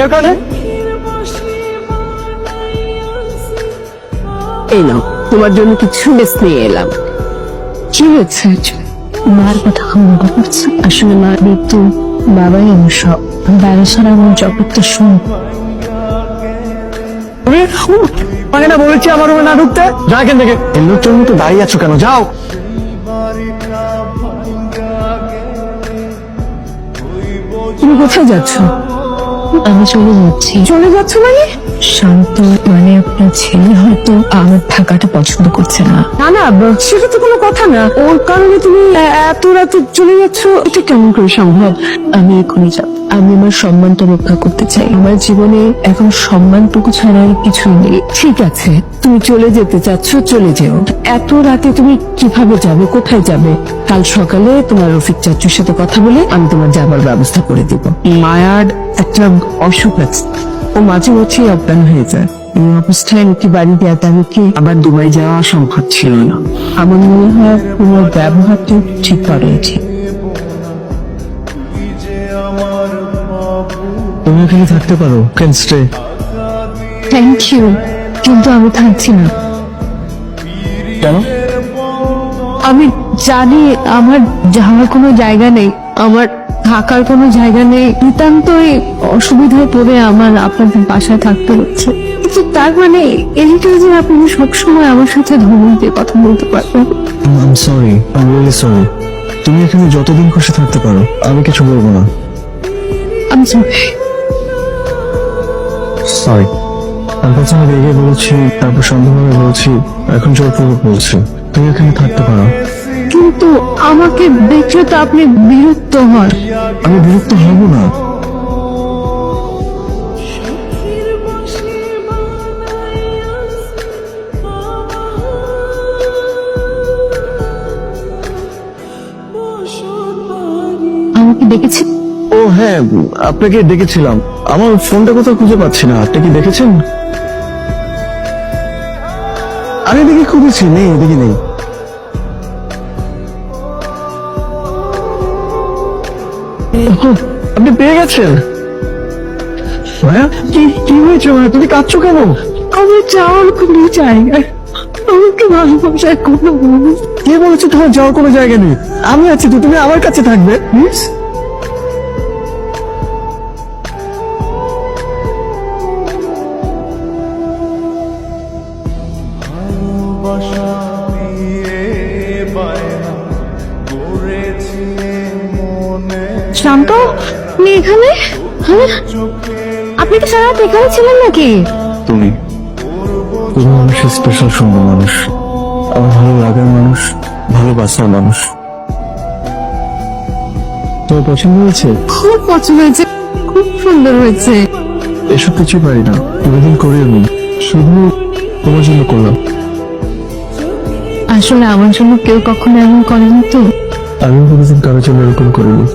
এখানে এই নাও, তোমার জন্য কিছু বেশ নিয়ে এলাম। কি হয়েছে? মার কথা মনে করছে। আসলে মা মৃত্যু, বাবাই আমার সব। বাবা ছাড়া আমার জগৎটা শুন। মানে না বলেছি আমার রুমে না ঢুকতে? যা এখান থেকে। লোকটার মতো দাঁড়িয়ে আছো কেন? যাও। তুমি কোথায় যাচ্ছ? আমি চলে যাচ্ছি। চলে যাচ্ছ মানে? শান্ত মানে আপনার ছেলে হয়তো আমার থাকাটা পছন্দ করছে না। না না, সেটা তো কোনো কথা না। ওর কারণে তুমি এত রাতে চলে যাচ্ছ, এটা কেমন করে সম্ভব? আমি এখনই যাব। আমি আমার সম্মানটা রক্ষা করতে চাই। আমার জীবনে এখন সম্মানটুকু ছাড়া আর কিছুই নেই। ঠিক আছে, তুমি চলে যেতে চাচ্ছ, চলে যেও। এত রাতে তুমি কিভাবে যাবে, কোথায় যাবে? কাল সকালে তোমার রফিক চাচুর সাথে কথা বলে আমি তোমার যাবার ব্যবস্থা করে দিব। মায়ার একটা অসুখ আছে, ও মাঝে মাঝেই অজ্ঞান হয়ে যায়। এই অবস্থায় ওকে বাড়িতে একাকি আবার দুবাই যাওয়া সম্ভব ছিল না। আমার মনে হয় তোমার ব্যবহারটা ঠিক করা উচিত। তুমি এখানে থাকতে পারো, ক্যান স্টে। থ্যাংক ইউ, কিন্তু আমি থাকছি না। কেন? আমি জানি আমার যাওয়ার কোনো জায়গা নেই, আমার থাকার কোনো জায়গা নেই। নিতান্তই অসুবিধায় পড়ে আমার আপনাদের বাসায় থাকতে হচ্ছে। কিন্তু তার মানে এইটা যে আপনি সবসময় আমার সাথে ধমক দিয়ে কথা বলতে পারবেন। I am sorry, I am really sorry. তুমি এখানে যতদিন খুশি থাকতে পারো, আমি কিছু বলবো না। আমি সরি। সরি। আমি প্রথমে রেগে বলছি, তারপর সন্দেহভাবে বলছি, এখন জোরপূর্বক বলছি তুমি এখানে থাকতে পারো। কিন্তু আমাকে দেখলে তো আপনি বিরক্ত হন। আমি বিরক্ত হব না। আমাকে ডেকেছে? ও হ্যাঁ, আপনাকে ডেকেছিলাম। আমার ফোনটা কোথাও খুঁজে পাচ্ছি না, আপনি কি দেখেছেন? আমি এদিকে খুঁজেছি, নেই, এদিকে নেই। আপনি পেয়ে গেছেন? মায়া, কি হয়েছে মায়া? তুমি কাঁদছো কেন? আমি যাওয়ার কোনো জায়গা, আমাকে ভালোবাসার কোনো মানুষ। কে বলেছে তোমার যাওয়ার কোনো জায়গা নেই? আমি আছি তো, তুমি আমার কাছে থাকবে প্লিজ। শান্ত, আপনি এখানে? হ্যাঁ? আপনি কি সারা রাত এখানে ছিলেন নাকি? তুমি মানুষের স্পেশাল সুন্দর মানুষ, আমার ভালো লাগার মানুষ, ভালোবাসার মানুষ। তোমার পছন্দ হয়েছে? খুব পছন্দ হয়েছে, খুব সুন্দর হয়েছে। এসব কিছু পারি না, কোনোদিন করিও নি, শুধু তোমার জন্য করলাম। আসলে আমার জন্য কেউ কখনো এমন করেনি তো। আমিও কোনোদিন কারোর জন্য এরকম করিনি।